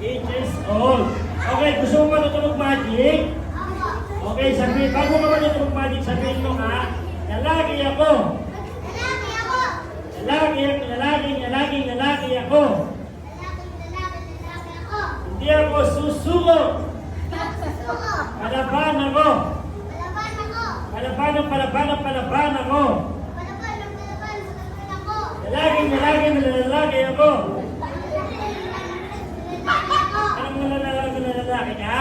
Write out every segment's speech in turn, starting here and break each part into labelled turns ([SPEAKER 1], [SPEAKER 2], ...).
[SPEAKER 1] 8 years old. Okay, gusto mo matutong mag-magic? Okay, sabihin, bago ka matutong mag-magic, sabihin mo ha, lalaki ako. Lalaki ako. Hindi ako susuko. Palaban ako. Palaban ako. Lalaki ako. Anong lalaki ka?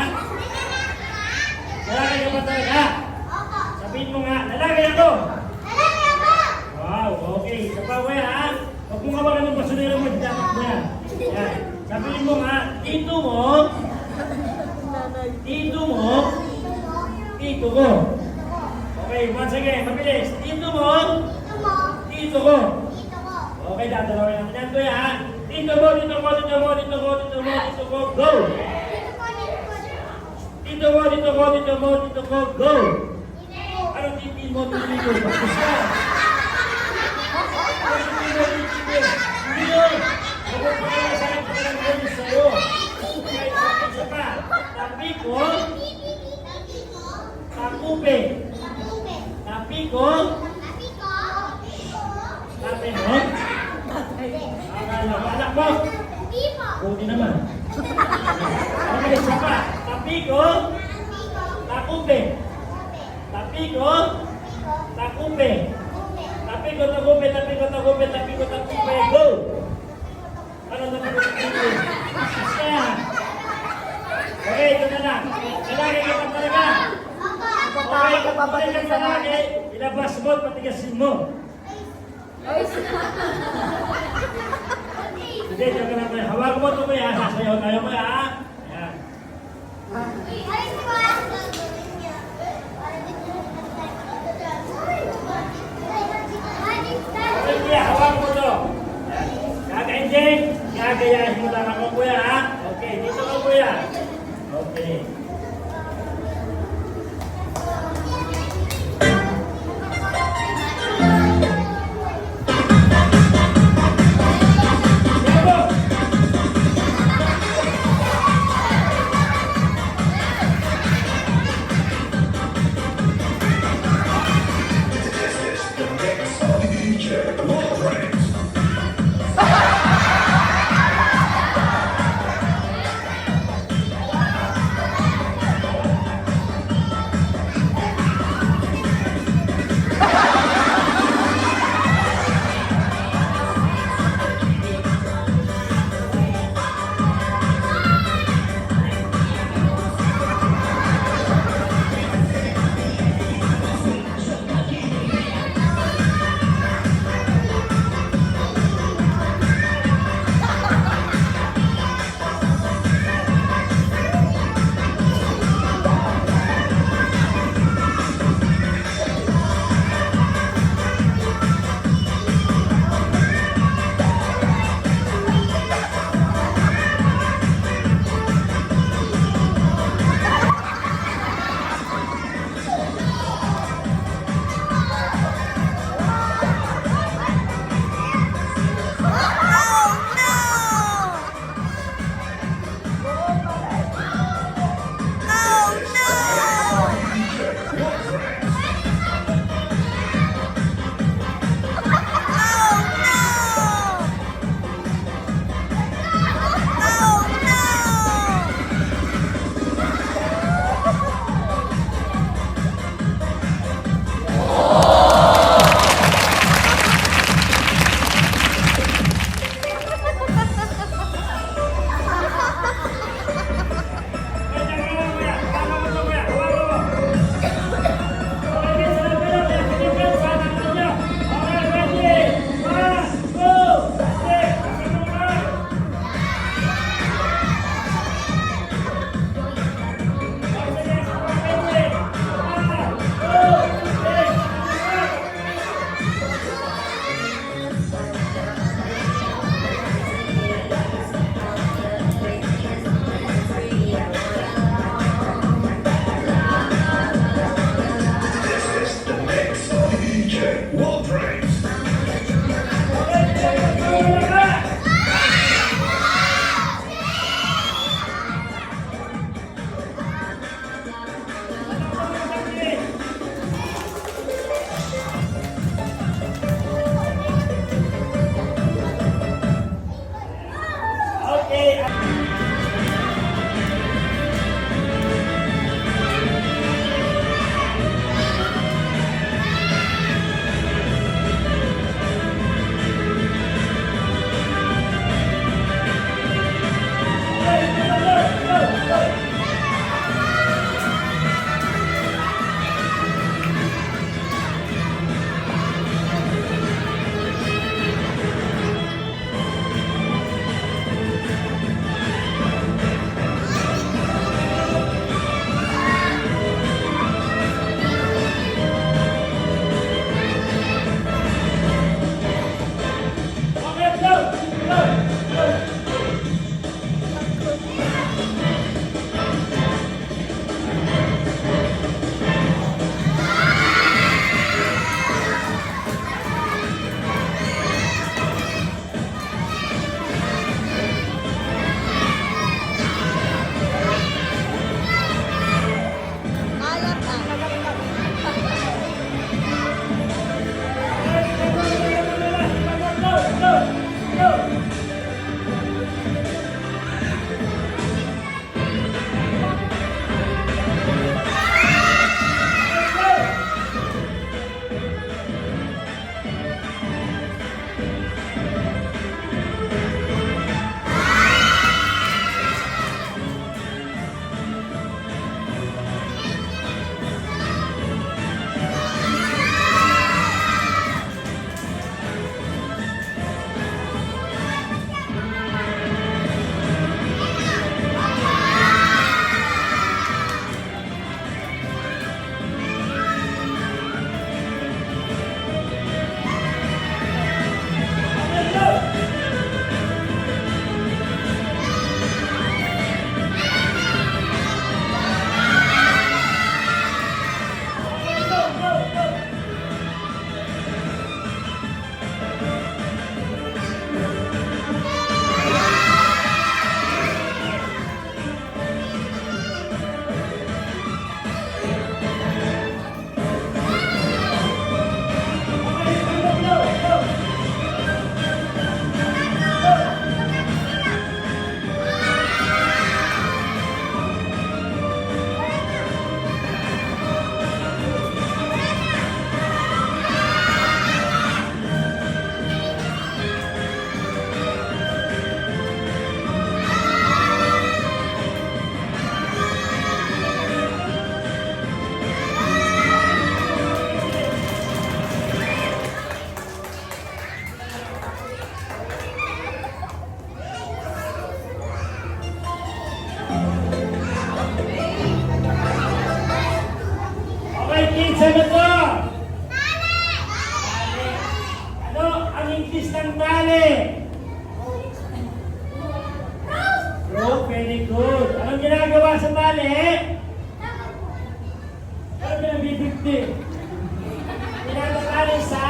[SPEAKER 1] Lalaki ka ba talaga? Sabihin mo nga, lalaki ako. Wow, okay. Isa pa ko yan. Huwag mo nga ng basunero mo, dapat mo yan. Yan. Sabihin mo nga, tito ko. Okay, once again, mabilis. Tito ko. Okay, dadalawin natin yan, kuya. Tito ko, go! Tito ko, go! Anong titi mo, Bakit ka? Hindi yun! Ako pa kaya sa akin pa lang gawin sa'yo. Kahit sakit siya pa. Tapi ko. Takupe. Tapi ko. Tapi mo. Akala mo, anak mo. Buti naman. Okay, siya pa. Tapi ko. Takupe. Tapi ko. Takupe. Tapi ko, go! Ano na pag-ibig? Siya! Okay, ito na lang. Lalaki ka pa talaga. Okay, kapatid ka lalaki, ilabas mo at patigasin mo. Sige, diyan ka lang tayo. Hawag mo ito mo yan. Sasayaw tayo mo yan. Ayan. Kuya, hawak mo to. Kaka-enjeng, gagayahin mo lang ako, kuya, ha? Okay, dito ka, kuya. Okay. Very good. Anong ginagawa sa tali? Ano pinabibigti? Pinatali sa...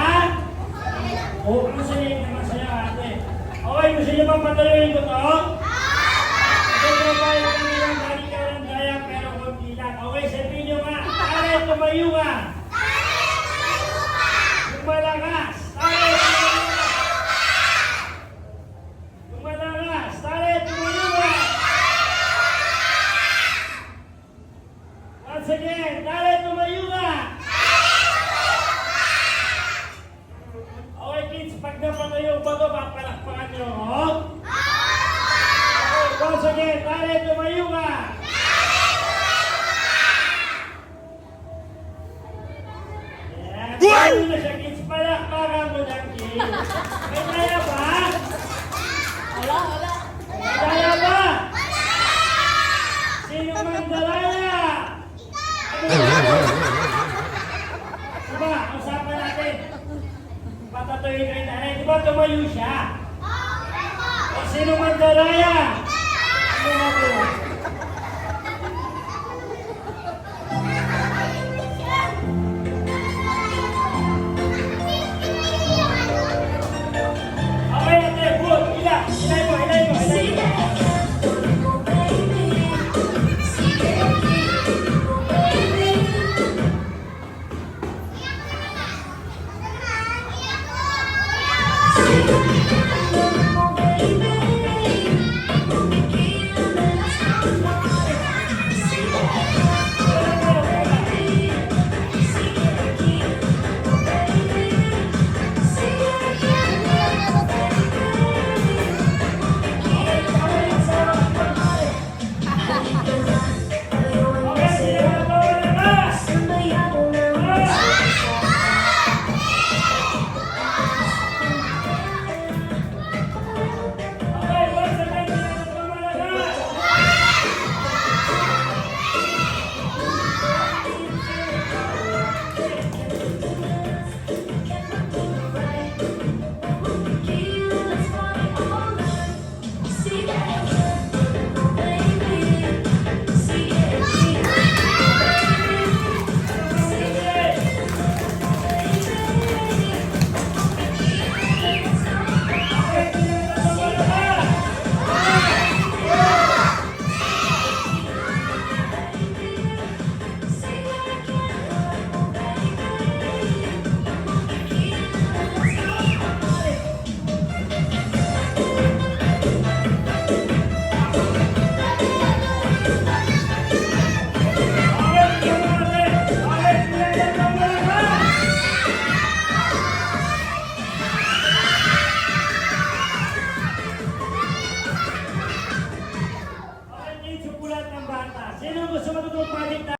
[SPEAKER 1] Oh, ano sa liit naman sa'yo, ate? Okay, gusto niyo bang patayuin ko to? Ito na ba yung kanilang galing ka ng gaya pero konti lang. Okay, sabihin niyo nga. Tali, tumayo ka. Yung malakas. Tali, tumayo ka. Yung malakas. Tali, tumayo ka. Once again, tali, tumayo ka. Okay, kids, pag napatayo ba ito, papalakpakan niyo ako? Okay, once again, tali, tumayo ka. Yeah, tayo na siya, kids, palakpakan mo lang, kids. May kaya ba?
[SPEAKER 2] Wala.
[SPEAKER 1] Kaya ba? Sino man dalaya? Diba, usapan natin. Patatuloy kayo na. Di ba tumayo siya? O sino man dalaya? Ano na po? Okay, ate, good. Ilay mo. Okay, sino man dalaya? Okay, once again, sino man dalaya? Okay, supulat ng bata. Sino gusto matutong magic na?